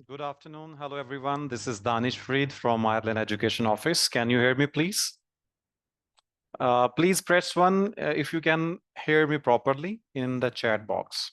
Good afternoon. Hello, everyone. This is Danish Freed from Ireland Education Office. Can you hear me, please? Please press 1 if you can hear me properly in the chat box.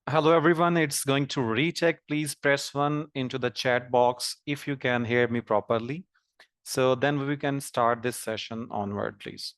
Hello, everyone. It's going to recheck. Please press 1 into the chat box if you can hear me properly. So then we can start this session onward, please.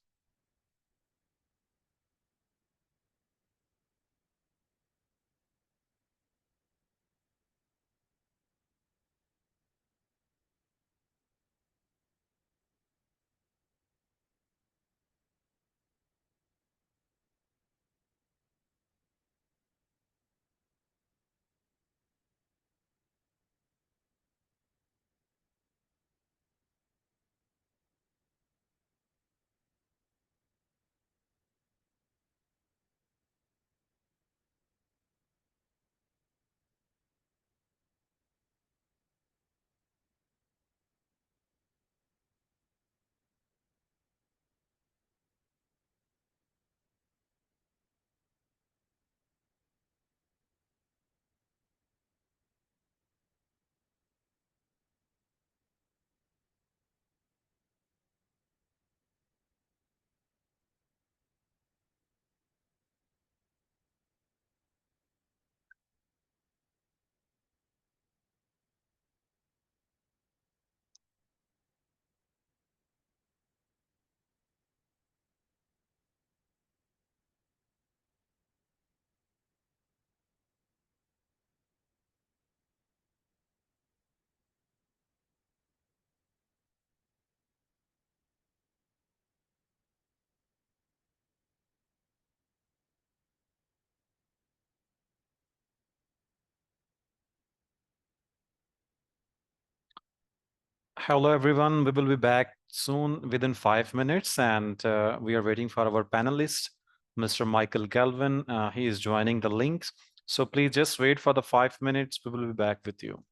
Hello, everyone. We will be back soon within 5 minutes, and we are waiting for our panelist, Mr. Michael Galvin. He is joining the links. So please just wait for the 5 minutes. We will be back with you.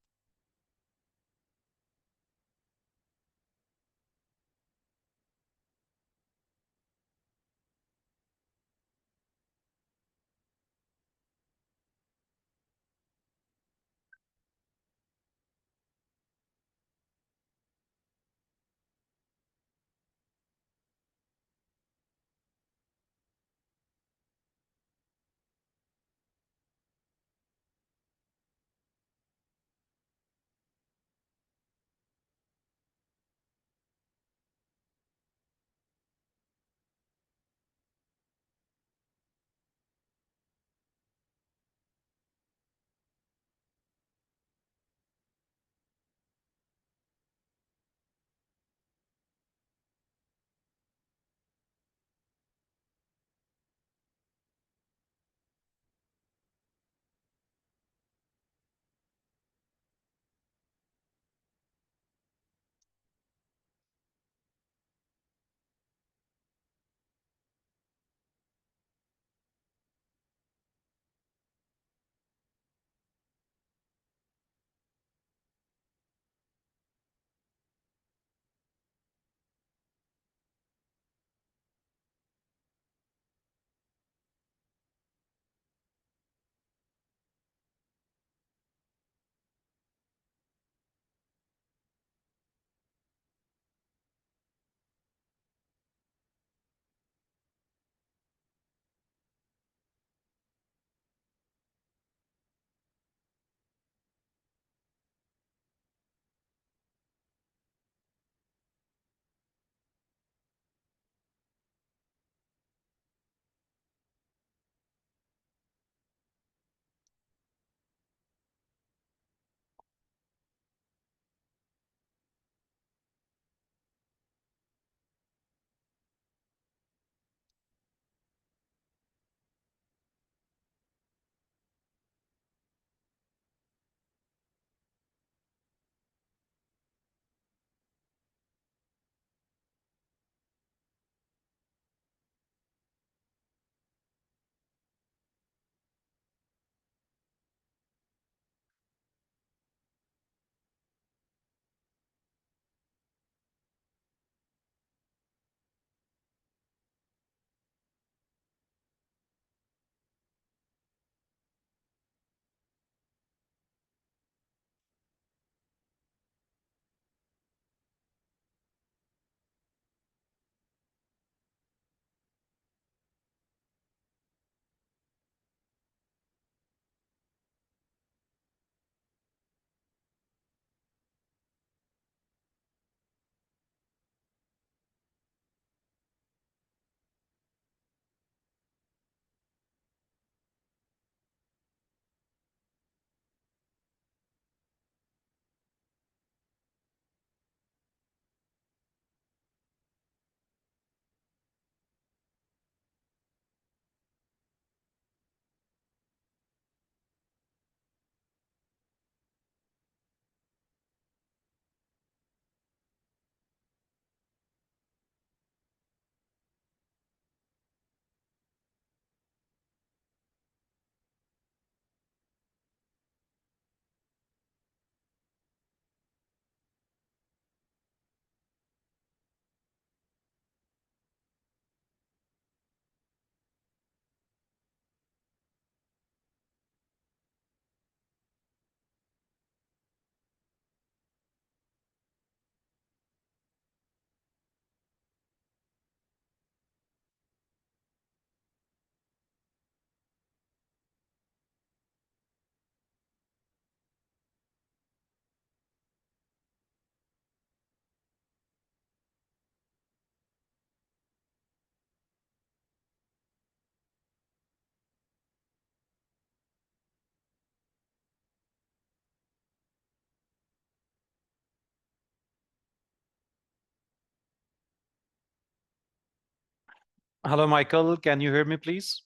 Hello, Michael. Can you hear me, please?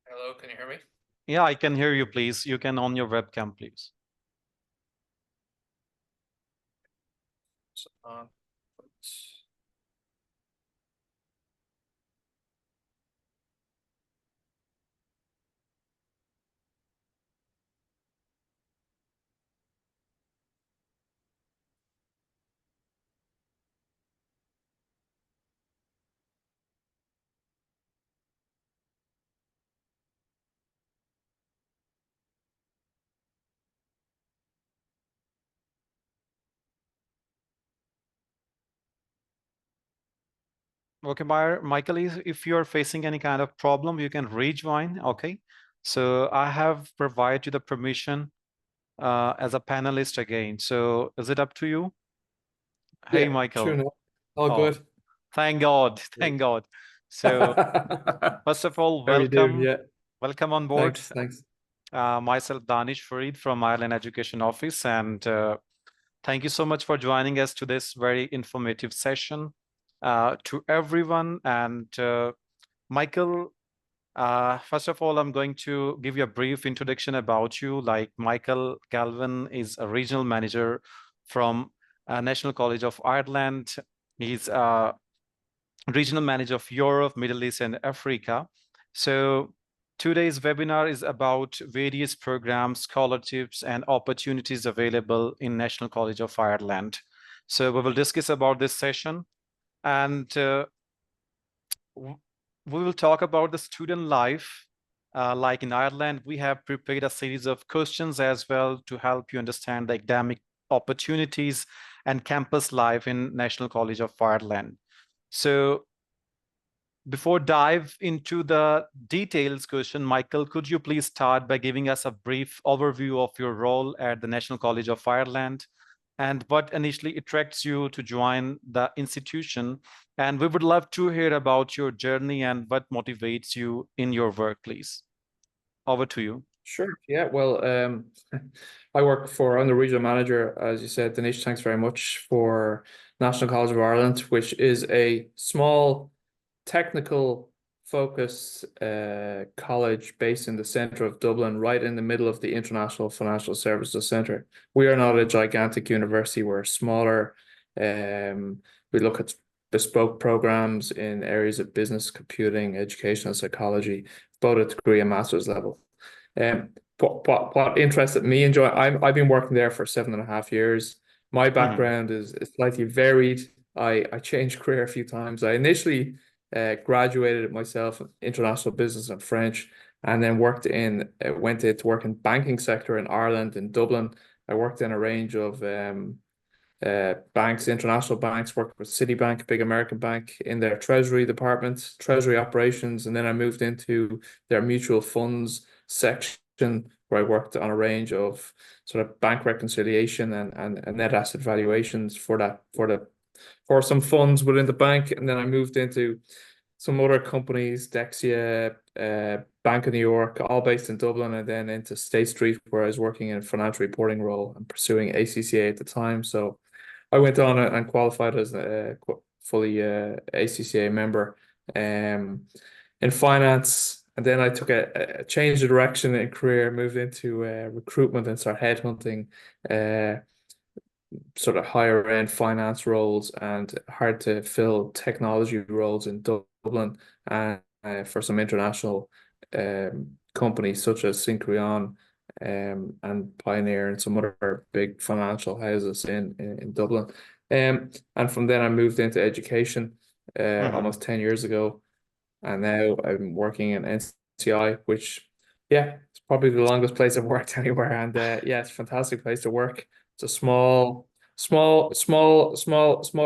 Hello, can you hear me? Yeah, I can hear you, please. You can on your webcam, please. Uh, Okay, Michael, if you're facing any kind of problem, you can rejoin. Okay. So I have provided you the permission as a panelist again. So is it up to you? Hey, yeah, sure Michael. enough. All Oh, good. thank God. Great. Thank God. So How first of all, are you doing? welcome. Yeah, Welcome on board. thanks. Myself, Danish Farid from Ireland Education Office. And thank you so much for joining us to this very informative session to everyone. And Michael, first of all, I'm going to give you a brief introduction about you. Like Michael Galvin is a regional manager from National College of Ireland. He's a regional manager of Europe, Middle East, and Africa. So today's webinar is about various programs, scholarships, and opportunities available in National College of Ireland. So we will discuss about this session, and we will talk about the student life. Like in Ireland, we have prepared a series of questions as well to help you understand the academic opportunities and campus life in National College of Ireland. So before dive into the details question, Michael, could you please start by giving us a brief overview of your role at the National College of Ireland and what initially attracts you to join the institution? And we would love to hear about your journey and what motivates you in your work, please. Over to you. Sure. Yeah, well, I'm the regional manager, as you said, Dinesh, thanks very much, for National College of Ireland, which is a small technical focused college based in the center of Dublin, right in the middle of the International Financial Services Centre. We are not a gigantic university, we're smaller. We look at bespoke programs in areas of business, computing, educational psychology, both at degree and master's level. Um, what interested me in I've been working there for 7.5 years. My Mhm. background is slightly varied. I changed career a few times. I initially graduated myself in international business and French, and then went to work in banking sector in Ireland, in Dublin. I worked in a range of banks, international banks, worked with Citibank, big American bank, in their treasury department, treasury operations, and then I moved into their mutual funds section, where I worked on a range of sort of bank reconciliation and net asset valuations for some funds within the bank. And then I moved into some other companies, Dexia, Bank of New York, all based in Dublin, and then into State Street, where I was working in a financial reporting role and pursuing ACCA at the time. So I went on and qualified as a fully ACCA member in finance. And then I took a change of direction in career, moved into recruitment and started headhunting sort of higher end finance roles and hard to fill technology roles in Dublin, and for some international companies such as Syncreon and Pioneer and some other big financial houses in Dublin. And from then I moved into education Mhm. almost 10 years ago. And now I'm working in NCI, which, yeah, it's probably the longest place I've worked anywhere. And yeah, it's a fantastic place to work. It's a smaller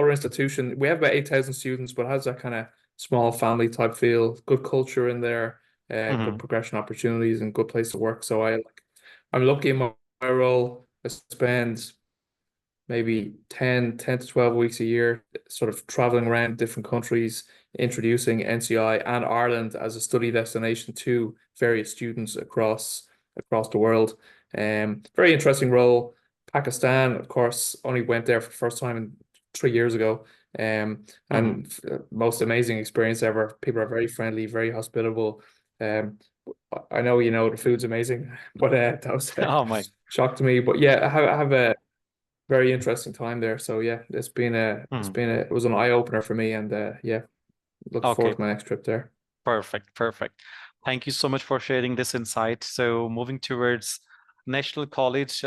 institution. We have about 8,000 students, but has that kind of small family type feel, good culture in there, good Mhm. progression opportunities, and good place to work. So I'm lucky in my role. I spend maybe 10 to 12 weeks a year, sort of traveling around different countries, introducing NCI and Ireland as a study destination to various students across the world. Very interesting role, Pakistan, of course, only went there for the first time 3 years ago. Hmm. And most amazing experience ever. People are very friendly, very hospitable. Um, I know the food's amazing, but that was a Oh my. shock to me. But yeah, I have a very interesting time there. So yeah, Hmm. it was an eye opener for me, and yeah, looking forward Okay. to my next trip there. Perfect, perfect. Thank you so much for sharing this insight. So moving towards National College,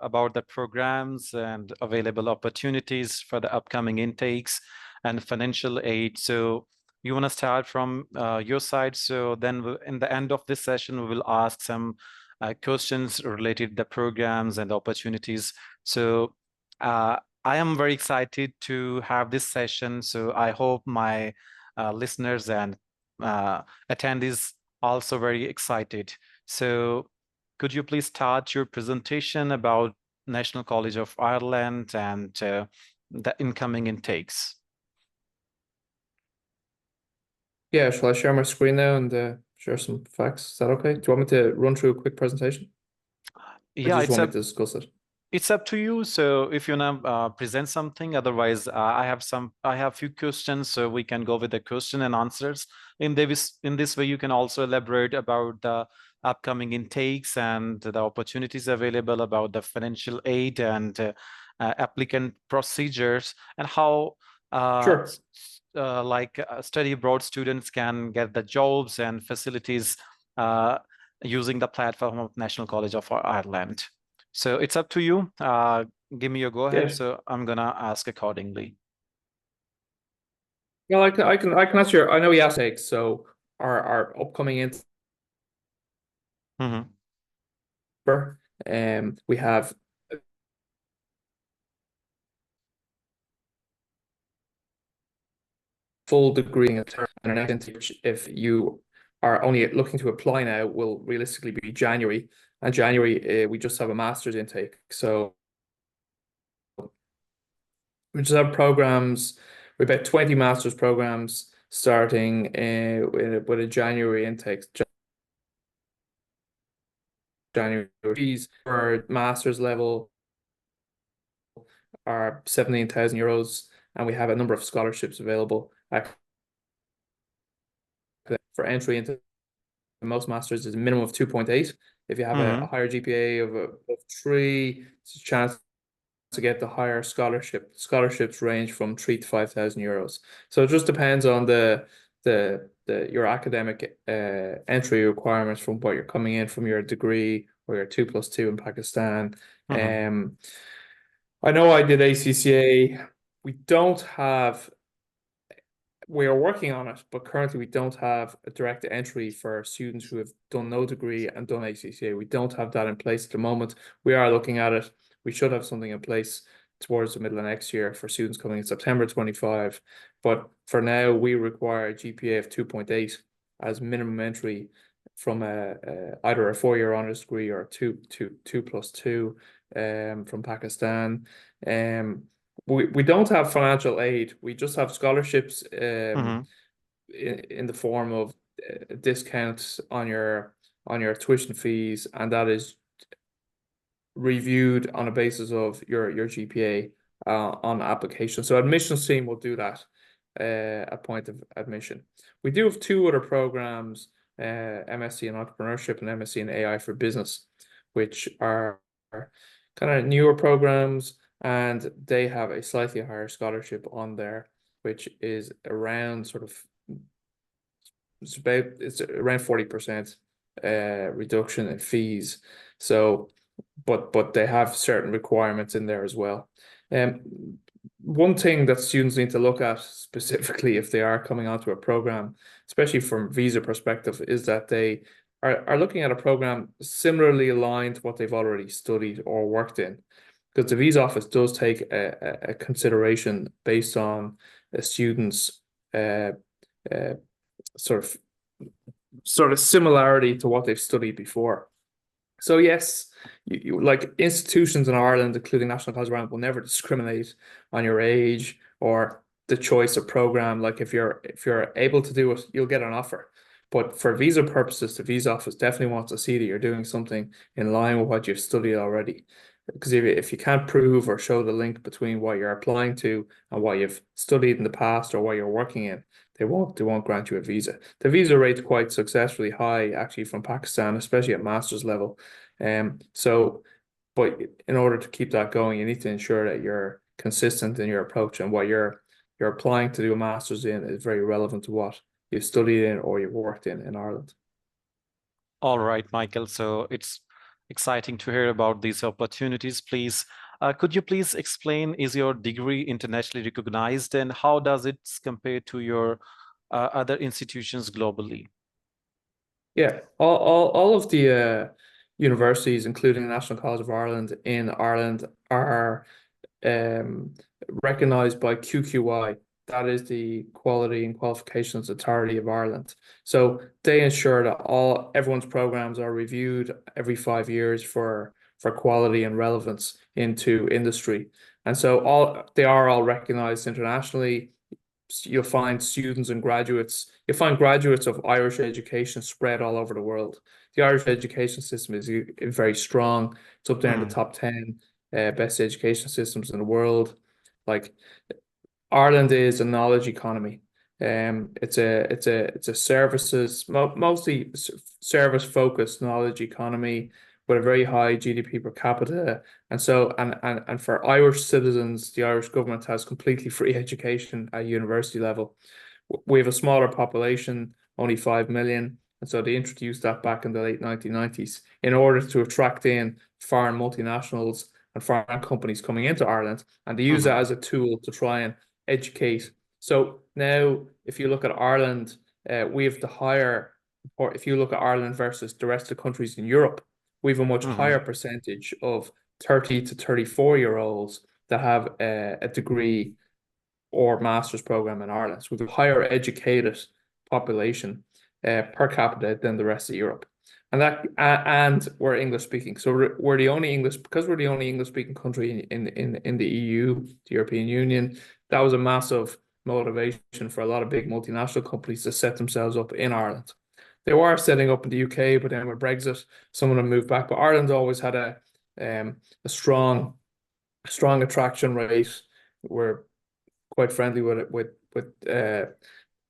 about the programs and available opportunities for the upcoming intakes and financial aid. So you want to start from your side. So then in the end of this session, we will ask some questions related to the programs and opportunities. So uh, I am very excited to have this session. So I hope my listeners and attendees also very excited. So could you please start your presentation about National College of Ireland and the incoming intakes? Yeah, shall I share my screen now and share some facts? Is that okay? Do you want me to run through a quick presentation, or do Yeah, you just want me to discuss it? it's up to you. So if you want to present something, otherwise I have few questions, so we can go with the question and answers. In this way, you can also elaborate about the upcoming intakes and the opportunities available about the financial aid and applicant procedures and how Sure. study abroad students can get the jobs and facilities uh, using the platform of National College of Ireland. So it's up to you. Give me your go ahead. Yeah. So I'm gonna ask accordingly. Well, I can answer. I know you asked takes. So our upcoming Hmm. intern, we have full degree in term and an intake, which if you are only looking to apply now, will realistically be January. And January, we just have a master's intake. So we just have programs, we about 20 master's programs starting with a January intake. January fees for master's level are 17,000 euros, and we have a number of scholarships available for entry into most masters is a minimum of 2.8. If you have a Hmm. higher GPA of 3, it's a chance to get the higher scholarship. Scholarships range from 3 to 5,000 euros. So it just depends on the your academic entry requirements from what you're coming in from your degree or your 2+2 in Pakistan. Hmm. Um, I know I did ACCA. We don't have we are working on it, but currently we don't have a direct entry for students who have done no degree and done ACCA. We don't have that in place at the moment. We are looking at it. We should have something in place towards the middle of next year for students coming in September 25. But for now, we require a GPA of 2.8 as minimum entry from either a 4-year honors degree or 2+2 from Pakistan. We don't have financial aid. We just have scholarships Hmm. in the form of discounts on your tuition fees, and that is reviewed on a basis of your GPA on application. So admissions team will do that at point of admission. We do have two other programs, MSc in entrepreneurship and MSc in AI for business, which are kind of newer programs, and they have a slightly higher scholarship on there, which is around it's around 40% reduction in fees. So but they have certain requirements in there as well. One thing that students need to look at specifically if they are coming onto a program, especially from visa perspective, is that they are looking at a program similarly aligned to what they've already studied or worked in. Because the visa office does take a consideration based on a student's uh, uh, sort of similarity to what they've studied before. So yes, like institutions in Ireland, including National College of Ireland, will never discriminate on your age or the choice of program. Like if you're able to do it, you'll get an offer. But for visa purposes, the visa office definitely wants to see that you're doing something in line with what you've studied already. because if you can't prove or show the link between what you're applying to and what you've studied in the past or what you're working in, they won't grant you a visa. The visa rate's quite successfully high actually from Pakistan, especially at master's level. So but in order to keep that going, you need to ensure that you're consistent in your approach, and what you're applying to do a master's in is very relevant to what you've studied in or you've worked in Ireland. All right, Michael. So it's exciting to hear about these opportunities. Please, could you please explain, is your degree internationally recognized, and how does it compare to your other institutions globally? Yeah, all of the universities, including the National College of Ireland in Ireland, are um, recognized by QQI. That is the Quality and Qualifications Authority of Ireland. So they ensure that everyone's programs are reviewed every 5 years for quality and relevance into industry. And so they are all recognized internationally. You'll find students and graduates. You'll find graduates of Irish education spread all over the world. The Irish education system is very strong. It's up there in the Hmm. top 10 best education systems in the world. Like Ireland is a knowledge economy. It's a services mostly service focused knowledge economy with a very high GDP per capita, and so and for Irish citizens, the Irish government has completely free education at university level. We have a smaller population, only 5 million, and so they introduced that back in the late 1990s in order to attract in foreign multinationals and foreign companies coming into Ireland, and they use that Hmm. as a tool to try and educate. So now, if you look at Ireland, we have the higher, or if you look at Ireland versus the rest of the countries in Europe, we have a much higher Hmm. percentage of 30 to 34-year-olds that have a degree or master's program in Ireland. So we have a higher educated population per capita than the rest of Europe. And we're English speaking. So we're the only English, because we're the only English speaking country in the EU, the European Union. That was a massive motivation for a lot of big multinational companies to set themselves up in Ireland. They were setting up in the UK, but then with Brexit, some of them moved back. But Ireland always had a strong attraction rate. We're quite friendly with it, with a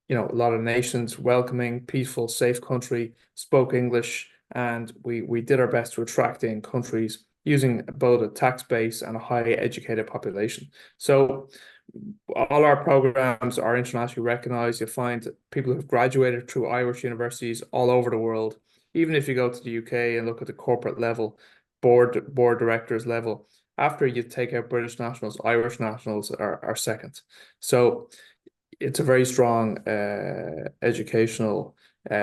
lot of nations, welcoming, peaceful, safe country, spoke English, and we did our best to attract in countries using both a tax base and a high educated population. So all our programs are internationally recognized. You'll find people who've graduated through Irish universities all over the world. Even if you go to the UK and look at the corporate level, board directors level, after you take out British nationals, Irish nationals are second. So it's a very strong educational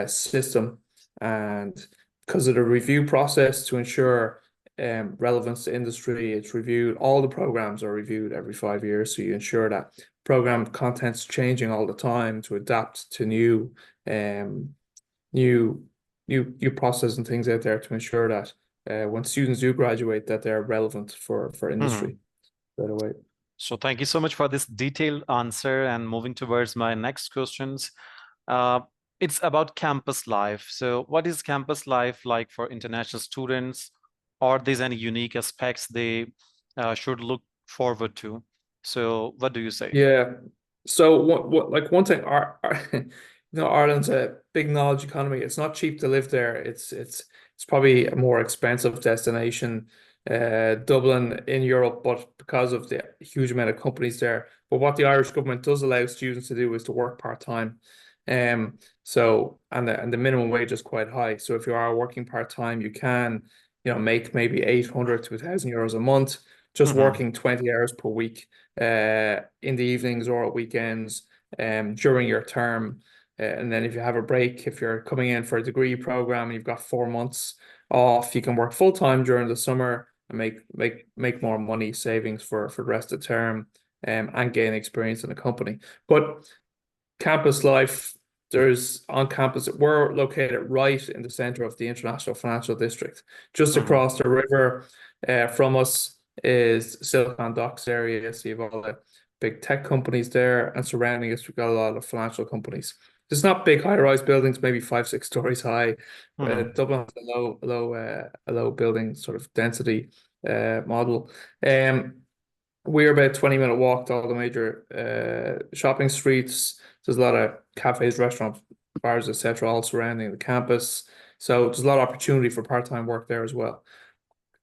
system, and because of the review process to ensure relevance to industry, it's reviewed. All the programs are reviewed every 5 years, so you ensure that program content's changing all the time to adapt to um, new new process and things out there to ensure that when students do graduate, that they're relevant for Hmm. industry right away. So thank you so much for this detailed answer. And moving towards my next questions, uh, it's about campus life. So what is campus life like for international students? Are there any unique aspects they should look forward to? So what do you say? Yeah. So like one thing, Ireland's a big knowledge economy. It's not cheap to live there. It's probably a more expensive destination, Dublin in Europe, but because of the huge amount of companies there. But what the Irish government does allow students to do is to work part-time. So and the minimum wage is quite high. So if you are working part-time, you can, make maybe 800 to 1,000 euros a month just Hmm. working 20 hours per week in the evenings or at weekends during your term. And then if you have a break, if you're coming in for a degree program and you've got 4 months off, you can work full time during the summer and make more money savings for the rest of the term, and gain experience in the company. But campus life, there's on campus, we're located right in the center of the International Financial District. Just Hmm. across the river from us is Silicon Docks area. So you have all the big tech companies there, and surrounding us, we've got a lot of financial companies. There's not big high-rise buildings, maybe 5, 6 stories high. Hmm. Dublin has a low building sort of density. model. We're about 20-minute walk to all the major shopping streets. There's a lot of cafes, restaurants, bars, etc., all surrounding the campus. So there's a lot of opportunity for part-time work there as well.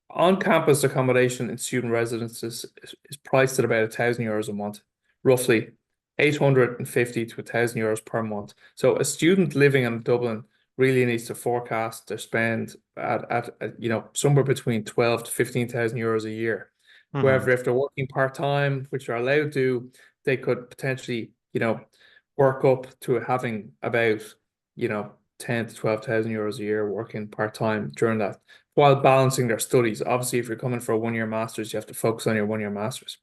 On-campus accommodation in student residences is priced at about €1,000 a month, roughly 850 to €1,000 per month. So a student living in Dublin really needs to forecast their spend at somewhere between 12 to 15,000 euros a year. However, if they're working part-time, which they're allowed to, they could potentially, work up to having about, 10 to 12,000 euros a year working part-time during that, while balancing their studies. Obviously, if you're coming for a one-year master's, you have to focus on your one-year master's.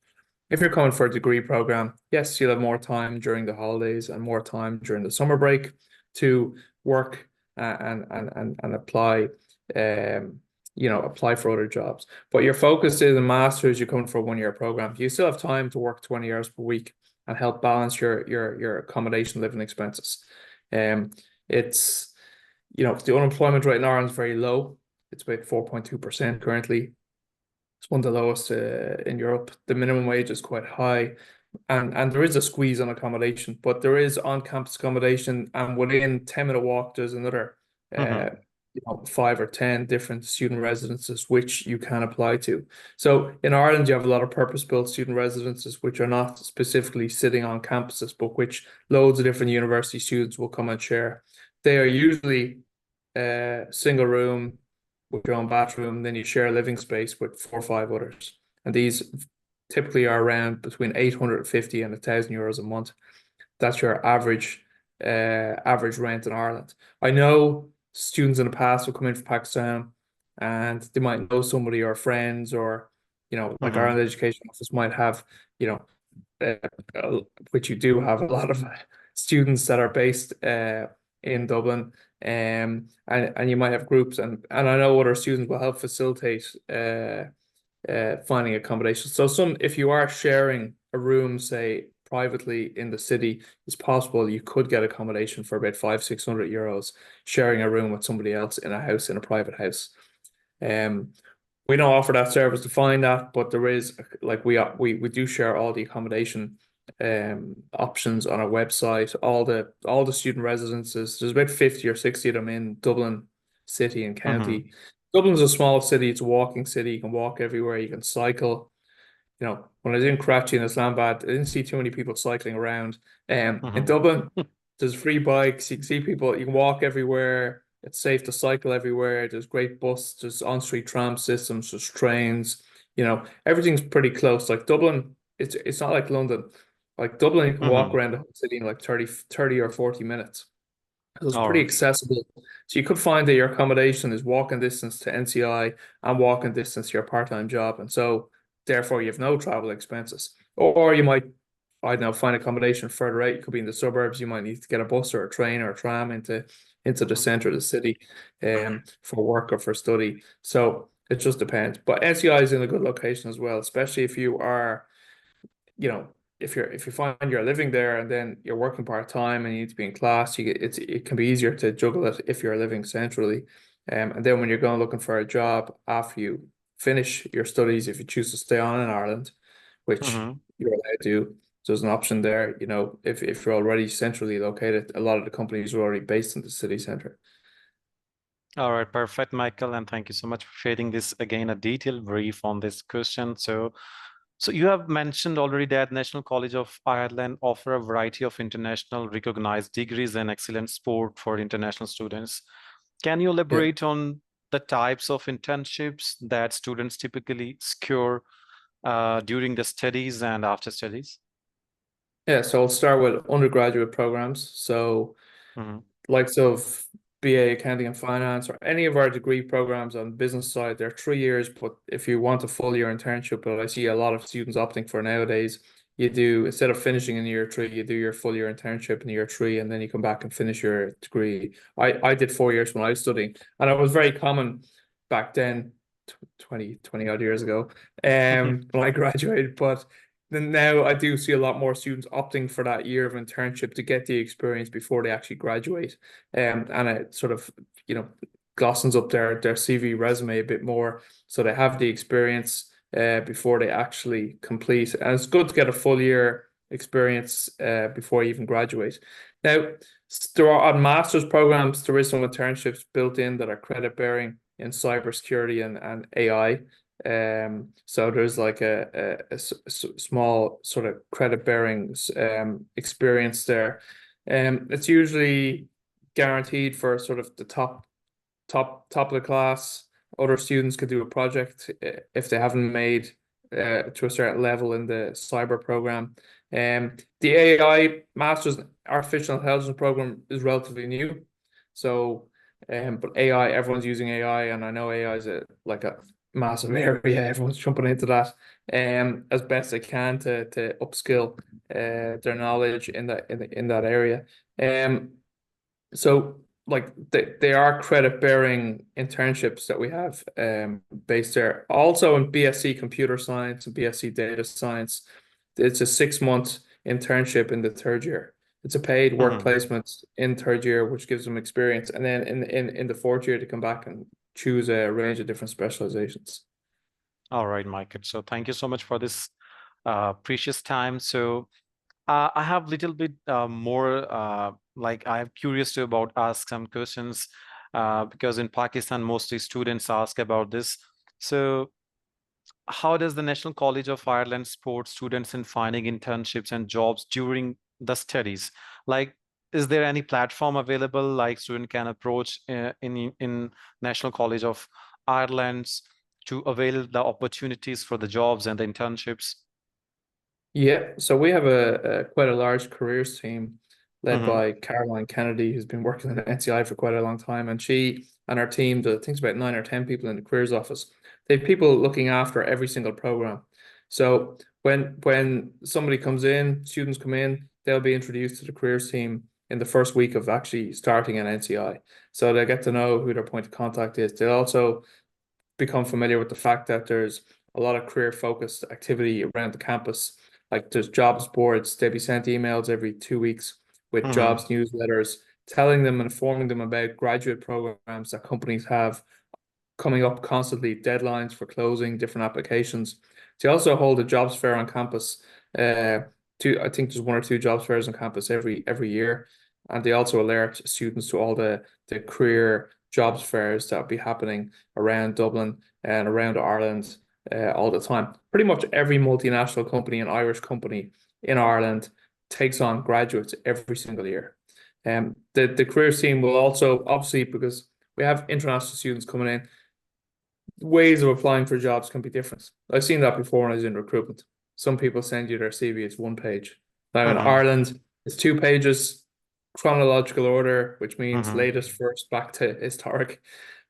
If you're coming for a degree program, yes, you'll have more time during the holidays and more time during the summer break to work and apply, apply for other jobs. But your focus is a master's, you're coming for a one-year program. You still have time to work 20 hours per week and help balance your accommodation living expenses. It's the unemployment rate in Ireland is very low. It's about 4.2% currently. It's one of the lowest in Europe. The minimum wage is quite high, and there is a squeeze on accommodation, but there is on-campus accommodation, and within 10-minute walk, there's another 5 or 10 different student residences which you can apply to. So in Ireland, you have a lot of purpose-built student residences which are not specifically sitting on campuses, but which loads of different university students will come and share. They are usually single room with your own bathroom, then you share a living space with 4 or 5 others. And these typically are around between 850 and €1,000 a month. That's your average rent in Ireland. I know students in the past will come in from Pakistan and they might know somebody or friends, or like Ireland Education Office might have, which you do have a lot of students that are based in Dublin, and you might have groups, and I know other students will help facilitate finding accommodation. So if you are sharing a room, say privately in the city, it's possible you could get accommodation for about 500-600 euros sharing a room with somebody else in a house, in a private house. We don't offer that service to find that, but there is, like, we do share all the accommodation options on our website, all the student residences. There's about 50 or 60 of them in Dublin city and county. Dublin's a small city, it's a walking city, you can walk everywhere, you can cycle. When I was in Karachi and Islamabad, I didn't see too many people cycling around. In Dublin, there's free bikes, you can see people, you can walk everywhere, it's safe to cycle everywhere, there's great there's on-street tram systems, there's trains, everything's pretty close. Like Dublin, it's not like London. Like Dublin, you can walk around the whole city in like 30 or 40 minutes. So it's pretty accessible. So you could find that your accommodation is walking distance to NCI and walking distance to your part-time job. And so therefore you have no travel expenses. Or you might, I don't know, find accommodation further out. You could be in the suburbs. You might need to get a bus or a train or a tram into the center of the city for work or for study. So it just depends. But NCI is in a good location as well, especially if you are, if you find you're living there and then you're working part-time and you need to be in class, it can be easier to juggle it if you're living centrally. And then when you're going looking for a job after you finish your studies, if you choose to stay on in Ireland, which you're allowed to, there's an option there. If you're already centrally located, a lot of the companies are already based in the city center. All right, perfect, Michael, and thank you so much for sharing this again, a detailed brief on this question. So you have mentioned already that National College of Ireland offer a variety of international recognized degrees and excellent support for international students. Can you elaborate on the types of internships that students typically secure during the studies and after studies? Yeah, so I'll start with undergraduate programs. So likes of BA Accounting and Finance, or any of our degree programs on the business side, they're 3 years, but if you want a full year internship, but I see a lot of students opting for nowadays, you do, instead of finishing in year 3, you do your full year internship in year 3, and then you come back and finish your degree. I did 4 years when I was studying, and it was very common back then, 20 odd years ago, when I graduated. But then now I do see a lot more students opting for that year of internship to get the experience before they actually graduate. And it sort of, glossens up their CV resume a bit more, so they have the experience before they actually complete. And it's good to get a full year experience before you even graduate. Now, there are on master's programs, there is some internships built in that are credit bearing in cybersecurity and AI. So there's like a small sort of credit bearing experience there. It's usually guaranteed for sort of the top of the class. Other students could do a project if they haven't made to a certain level in the cyber program. The AI Masters Artificial Intelligence program is relatively new. So, but AI, everyone's using AI, and I know AI is like a massive area. Everyone's jumping into that, as best they can to upskill their knowledge in that area. So like they are credit bearing internships that we have based there. Also in BSc Computer Science and BSc Data Science, it's a 6 month internship in the third year. It's a paid work Hmm. placement in third year, which gives them experience, and then in the fourth year to come back and choose a range of different specializations. All right, Michael. So thank you so much for this precious time. So I have little bit more like I'm curious to about ask some questions because in Pakistan mostly students ask about this. So how does the National College of Ireland support students in finding internships and jobs during the studies? Like, is there any platform available like student can approach in National College of Ireland to avail the opportunities for the jobs and the internships? Yeah, so we have a quite a large careers team led Mm-hmm. by Caroline Kennedy, who's been working in NCI for quite a long time, and she and her team, I think it's about 9 or 10 people in the careers office. They have people looking after every single program. So when somebody comes in, students come in, they'll be introduced to the careers team in the first week of actually starting an NCI. So they get to know who their point of contact is. They'll also become familiar with the fact that there's a lot of career focused activity around the campus. Like there's jobs boards, they'll be sent emails every 2 weeks with Mm-hmm. jobs newsletters, telling them, informing them about graduate programs that companies have coming up constantly, deadlines for closing different applications. They also hold a jobs fair on campus. I think there's 1 or 2 jobs fairs on campus every year, and they also alert students to all the career jobs fairs that will be happening around Dublin and around Ireland all the time. Pretty much every multinational company and Irish company in Ireland takes on graduates every single year. The careers team will also obviously, because we have international students coming in, ways of applying for jobs can be different. I've seen that before when I was in recruitment. Some people send you their CV, it's 1 page. Now in Mm-hmm. Ireland, it's 2 pages, chronological order, which means Mm-hmm. latest first back to historic.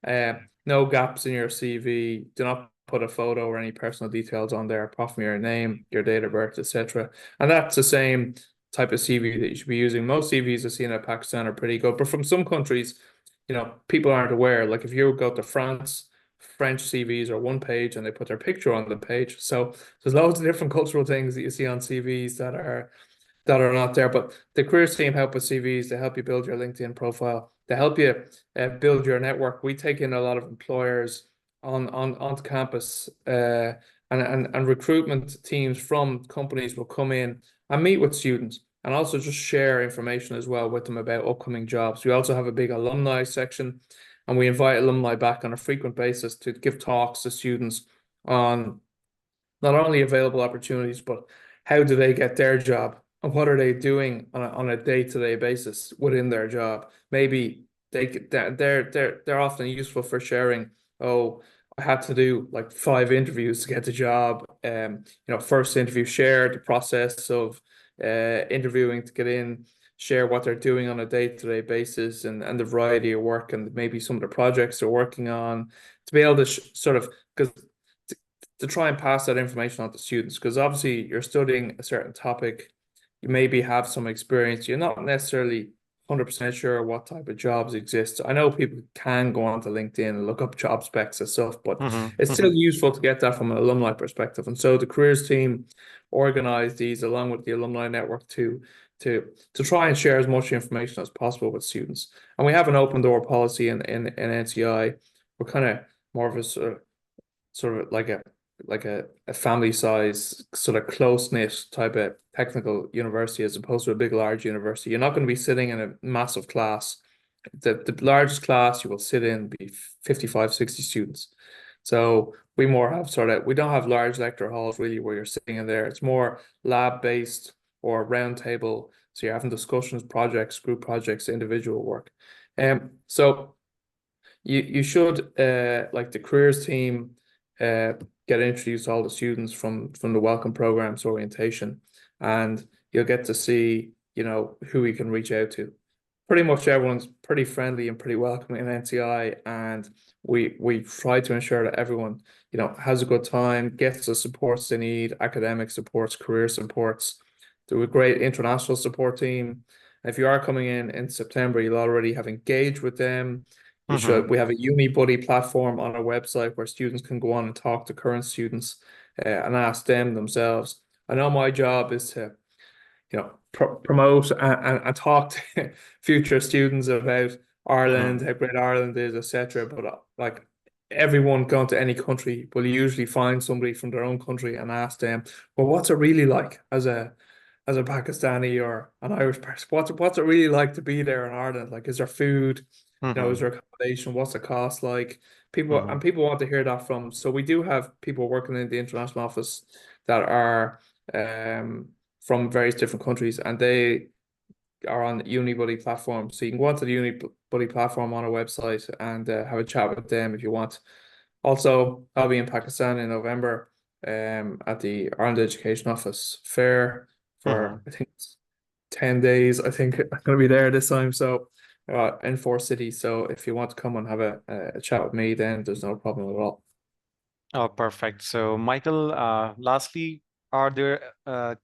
No gaps in your CV. Do not put a photo or any personal details on there, apart from your name, your date of birth, etc. And that's the same type of CV that you should be using. Most CVs I've seen in Pakistan are pretty good, but from some countries, people aren't aware. Like if you go to France, French CVs are 1 page and they put their picture on the page. So there's loads of different cultural things that you see on CVs that are not there. But the careers team help with CVs. They help you build your LinkedIn profile. They help you build your network. We take in a lot of employers onto campus, and recruitment teams from companies will come in and meet with students and also just share information as well with them about upcoming jobs. We also have a big alumni section, and we invite alumni back on a frequent basis to give talks to students on not only available opportunities, but how do they get their job and what are they doing on a day-to-day basis within their job. Maybe they're often useful for sharing. Oh, I had to do like 5 interviews to get the job. First interview, share the process of interviewing to get in, share what they're doing on a day-to-day basis, and the variety of work and maybe some of the projects they're working on, to be able to sort of, because to try and pass that information on to students, because obviously you're studying a certain topic, you maybe have some experience, you're not necessarily 100% sure what type of jobs exist. I know people can go onto LinkedIn and look up job specs and stuff, but it's Mm-hmm. still useful to get that from an alumni perspective. And so the careers team organize these along with the alumni network to try and share as much information as possible with students. And we have an open door policy in NCI. We're kind of more of a sort of like a family size, sort of close knit type of technical university as opposed to a big large university. You're not going to be sitting in a massive class. The largest class you will sit in be 55, 60 students. So we more have we don't have large lecture halls really where you're sitting in there. It's more lab based or round table. So you're having discussions, projects, group projects, individual work. So you should like the careers team get introduced to all the students from the welcome programs orientation, and you'll get to see, you know, who we can reach out to. Pretty much everyone's pretty friendly and pretty welcoming in NCI, and we try to ensure that everyone, you know, has a good time, gets the supports they need, academic supports, career supports. Do a great international support team. If you are coming in September, you'll already have engaged with them. You Mm-hmm. should. We have a Uni Buddy platform on our website where students can go on and talk to current students and ask them themselves. I know my job is to, you know, promote and talk to future students about Ireland, Mm-hmm. how great Ireland is, etc. But like everyone going to any country will usually find somebody from their own country and ask them, well, what's it really like as a Pakistani or an Irish person? What's it really like to be there in Ireland? Like, is there food? You know, is Mm-hmm. there accommodation? What's the cost like? Mm-hmm. People want to hear that from. So we do have people working in the international office that are from various different countries, and they are on the UniBuddy platform. So you can go onto the UniBuddy platform on our website and have a chat with them if you want. Also, I'll be in Pakistan in November at the Ireland Education Office Fair for, Mm-hmm. I think it's 10 days. I think I'm going to be there this time. So in four cities. So if you want to come and have a chat with me, then there's no problem at all. Oh, perfect. So, Michael, lastly, are there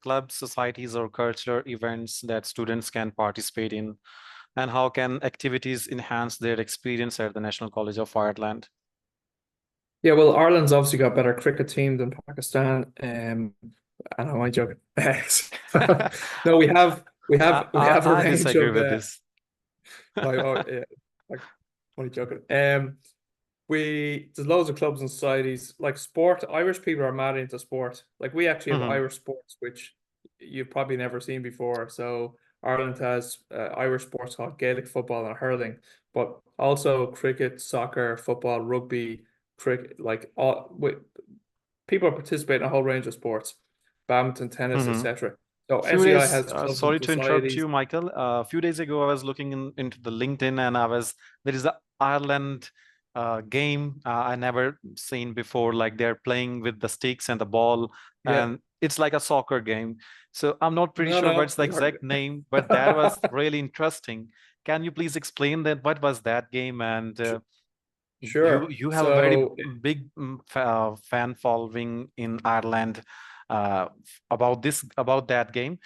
clubs, societies, or cultural events that students can participate in? And how can activities enhance their experience at the National College of Ireland? Yeah, well, Ireland's obviously got better cricket team than Pakistan. And I'm only joking. No, we have a I range disagree of with this. yeah, like only joking. There's loads of clubs and societies like sport. Irish people are mad into sport. Like we actually have Hmm. Irish sports, which you've probably never seen before. So Ireland has Irish sports called Gaelic football and hurling, but also cricket, soccer, football, rugby, cricket. Like people participate in a whole range of sports, badminton, tennis, Hmm. etc. So Few NCI days, has clubs and sorry to interrupt societies. you, Michael. A few days ago, I was looking into the LinkedIn and there is a Ireland game I never seen before. Like they're playing with the sticks and the ball, Yeah, and it's like a soccer game. So I'm not pretty no, sure no, what's the exact name, but that was really interesting. Can you please explain that? What was that game? And you Sure. you have a very So big fan following in Ireland about that game,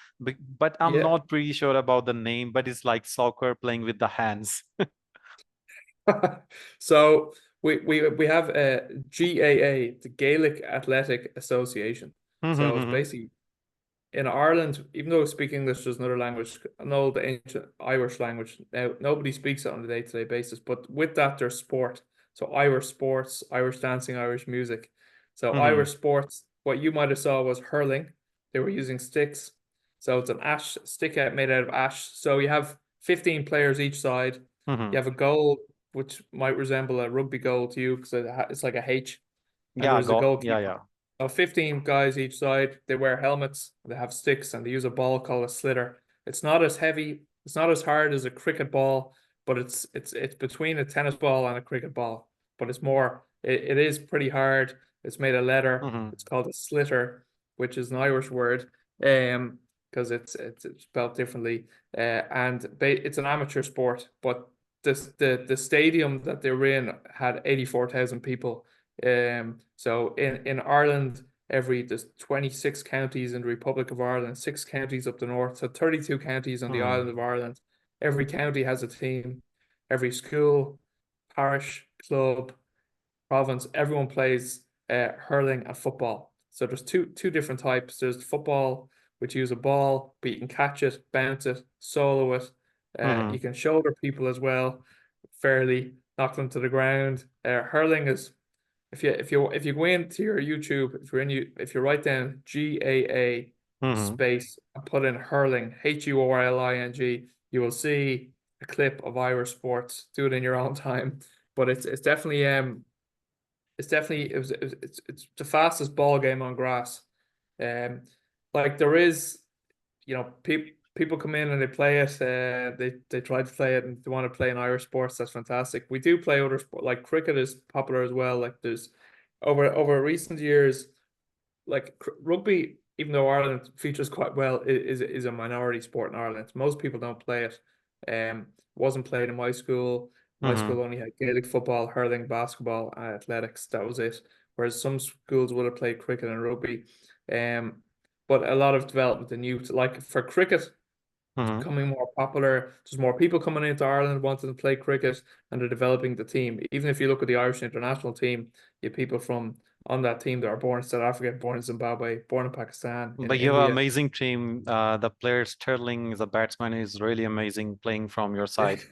but I'm yeah. not pretty sure about the name. But it's like soccer playing with the hands. So we have a GAA, the Gaelic Athletic Association. So it's Mm-hmm. basically in Ireland, even though we speak English, there's another language, an old ancient Irish language. Now nobody speaks it on a day-to-day basis, but with that there's sport. So Irish sports, Irish dancing, Irish music. So Mm-hmm. Irish sports, what you might have saw was hurling. They were using sticks. So it's an ash stick out made out of ash. So you have 15 players each side. Mm-hmm. You have a goal which might resemble a rugby goal to you because it's like a H, and Yeah, there's a go. Yeah, goalkeeper. yeah. So 15 guys each side. They wear helmets. They have sticks, and they use a ball called a slitter. It's not as heavy. It's not as hard as a cricket ball, but it's between a tennis ball and a cricket ball. But it's more. It is pretty hard. It's made of leather. Mm-hmm. It's called a slitter, which is an Irish word. Because it's spelled differently. And it's an amateur sport, but the stadium that they were in had 84,000 people. So in Ireland, there's 26 counties in the Republic of Ireland, six counties up the north, so 32 counties on the Mm-hmm. island of Ireland. Every county has a team. Every school, parish, club, province, everyone plays hurling and football. So there's two different types. There's football, which use a ball, but you can catch it, bounce it, solo it. Mm-hmm. You can shoulder people as well, fairly knock them to the ground. Hurling is if you go into your YouTube, if you write down GAA Mm-hmm. space and put in hurling, HURLING, you will see a clip of Irish sports. Do it in your own time. But it's definitely it's the fastest ball game on grass. Um, like there is, people come in and they play it. They try to play it and they want to play in Irish sports. That's fantastic. We do play other sport, like cricket is popular as well. Like there's over recent years, like rugby, even though Ireland features quite well, is a minority sport in Ireland. Most people don't play it. Wasn't played in my school. My Mm-hmm. school only had Gaelic football, hurling, basketball, and athletics. That was it. Whereas some schools would have played cricket and rugby. Um, but a lot of development in youth, like for cricket, Mm-hmm. becoming more popular. There's more people coming into Ireland wanting to play cricket, and they're developing the team. Even if you look at the Irish international team, you have people from on that team that are born in South Africa, born in Zimbabwe, born in Pakistan, in But you have an India. amazing team. The player Sterling, the batsman, is really amazing playing from your Yeah. side. And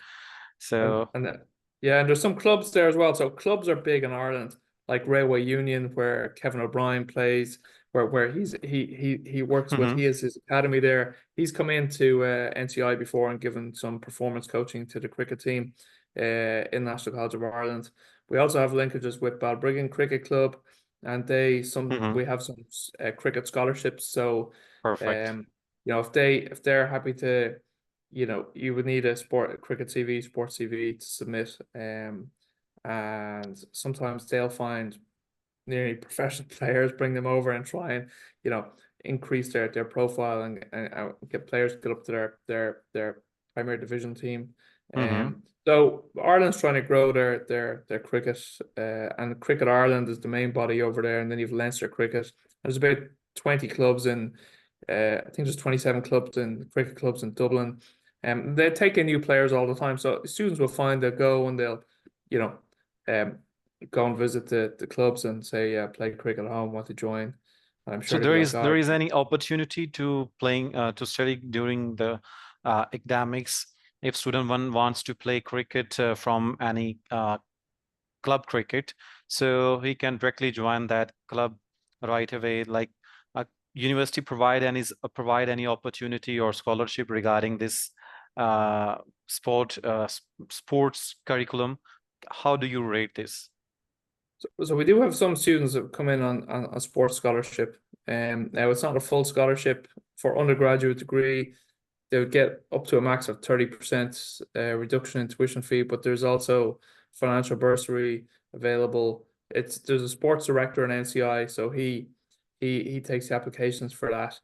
So, and yeah, and there's some clubs there as well. So clubs are big in Ireland, like Railway Union, where Kevin O'Brien plays, where he works with. mm-hmm. He has his academy there. He's come into NCI before and given some performance coaching to the cricket team in National College of Ireland. We also have linkages with Balbriggan Cricket Club, and Mm-hmm. we have some cricket scholarships. So, Perfect. um, if they're happy to, you would need a cricket CV, sports CV to submit. And sometimes they'll find nearly professional players, bring them over and try and, increase their profile and get players to get up to their primary division team. Mm-hmm. So Ireland's trying to grow their cricket, and Cricket Ireland is the main body over there, and then you've Leinster Cricket. There's about 20 clubs in, I think there's 27 clubs in cricket clubs in Dublin. They take in new players all the time, so students will find they'll go and they'll, you know, um, go and visit the clubs and say, yeah, play cricket at home, want to join. And I'm So sure they'd be like, oh, there is any opportunity to playing to study during the academics if student one wants to play cricket from any club cricket, so he can directly join that club right away. Like university provide any opportunity or scholarship regarding this uh, sports curriculum. How do you rate this? so we do have some students that come in on a sports scholarship. Now it's not a full scholarship for undergraduate degree. They would get up to a max of 30% reduction in tuition fee, but there's also financial bursary available. There's a sports director in NCI, so he takes the applications for that.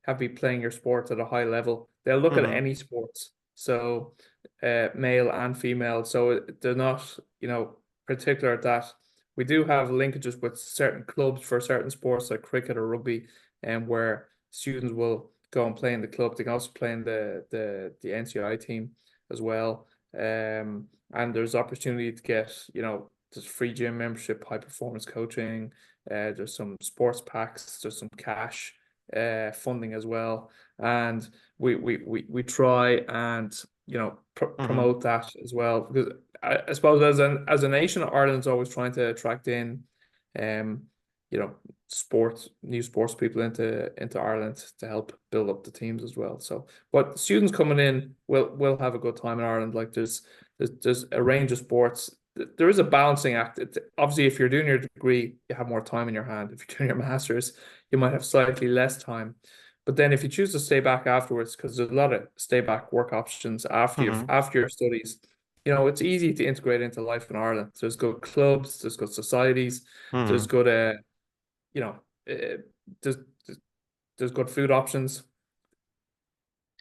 Have you playing your sport at a high level. They'll look at Mm-hmm. any sports, so male and female. So they're not, particular at that. We do have linkages with certain clubs for certain sports like cricket or rugby, and where students will go and play in the club. They can also play in the NCI team as well. And there's opportunity to get, there's free gym membership, high performance coaching. There's some sports packs. There's some cash funding as well. And we try and, Mm-hmm. promote that as well, because I suppose as a nation, Ireland's always trying to attract in, um, you know, new sports people into Ireland to help build up the teams as well. So, but students coming in will have a good time in Ireland. Like there's a range of sports. There is a balancing act. Obviously, if you're doing your degree, you have more time in your hand. If you're doing your master's, you might have slightly less time. But then if you choose to stay back afterwards, because there's a lot of stay back work options Mm-hmm. after your studies, it's easy to integrate into life in Ireland. There's good clubs, there's good societies, Mm-hmm. there's good you know, uh, there's there's good food options.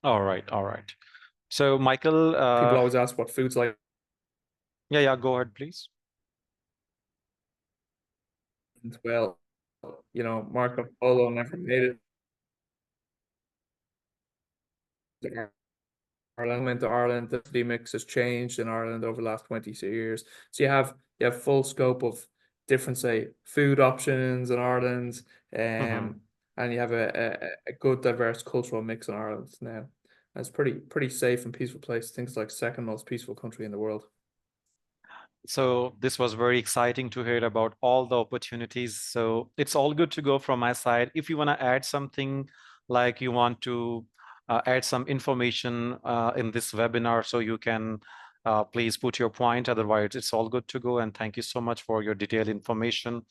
All right, all right. So Michael, People always ask what food's like yeah, yeah, go ahead, please. as well. Marco Polo never made it to Ireland. Went to Ireland. The food mix has changed in Ireland over the last 20 years. So you have full scope of different, say, food options in Ireland. Mm-hmm. Um, and you have a good diverse cultural mix in Ireland now. And it's pretty safe and peaceful place. Things like second most peaceful country in the world. So this was very exciting to hear about all the opportunities. So it's all good to go from my side. If you want to add something, like you want to add some information in this webinar, so you can please put your point. Otherwise, it's all good to go. And thank you so much for your detailed information.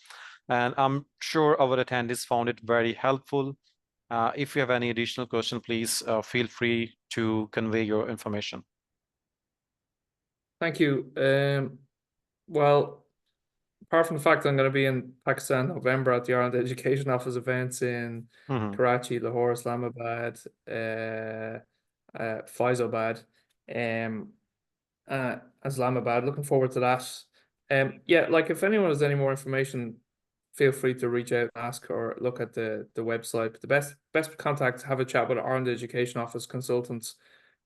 And I'm sure our attendees found it very helpful. If you have any additional question, please feel free to convey your information. Thank you. Well, apart from the fact that I'm going to be in Pakistan in November at the Ireland Education Office events in Karachi, Lahore, Islamabad, Faizabad, Islamabad. Looking forward to that. Yeah, like if anyone has any more information, feel free to reach out and ask or look at the website. The best contact, have a chat with Ireland Education Office consultants.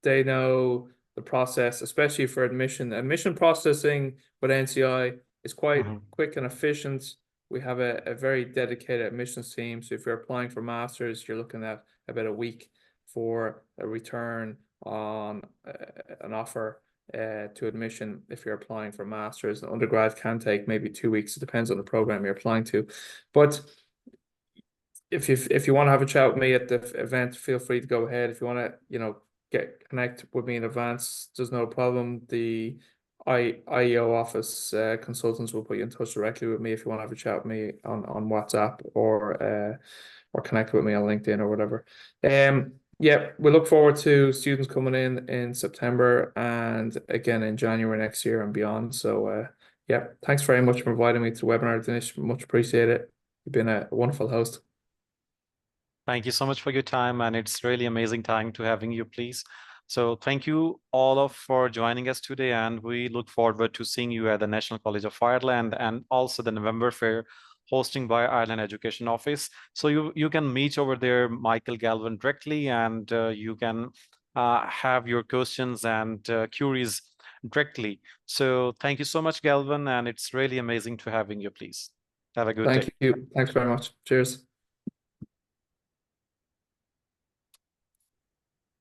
They know the process, especially for admission. Admission processing with NCI is quite quick and efficient. We have a very dedicated admissions team. So if you're applying for masters, you're looking at about a week for a return on an offer to admission. If you're applying for masters, an undergrad can take maybe 2 weeks. It depends on the program you're applying to. But if you want to have a chat with me at the event, feel free to go ahead. If you want to, connect with me in advance, there's no problem. The IEO office consultants will put you in touch directly with me if you want to have a chat with me on WhatsApp or connect with me on LinkedIn or whatever. Yeah, we look forward to students coming in September and again in January next year and beyond. So yeah, thanks very much for inviting me to the webinar, Dinesh. Much appreciate it. You've been a wonderful host. Thank you so much for your time, and it's really amazing time to having you, please. So thank you all for joining us today, and we look forward to seeing you at the National College of Ireland and also the November Fair hosting by Ireland Education Office. So you can meet over there Michael Galvin directly, and you can have your questions and queries directly. So thank you so much, Galvin, and it's really amazing to having you, please. Have a good day. Thank you. Thanks very much. Cheers.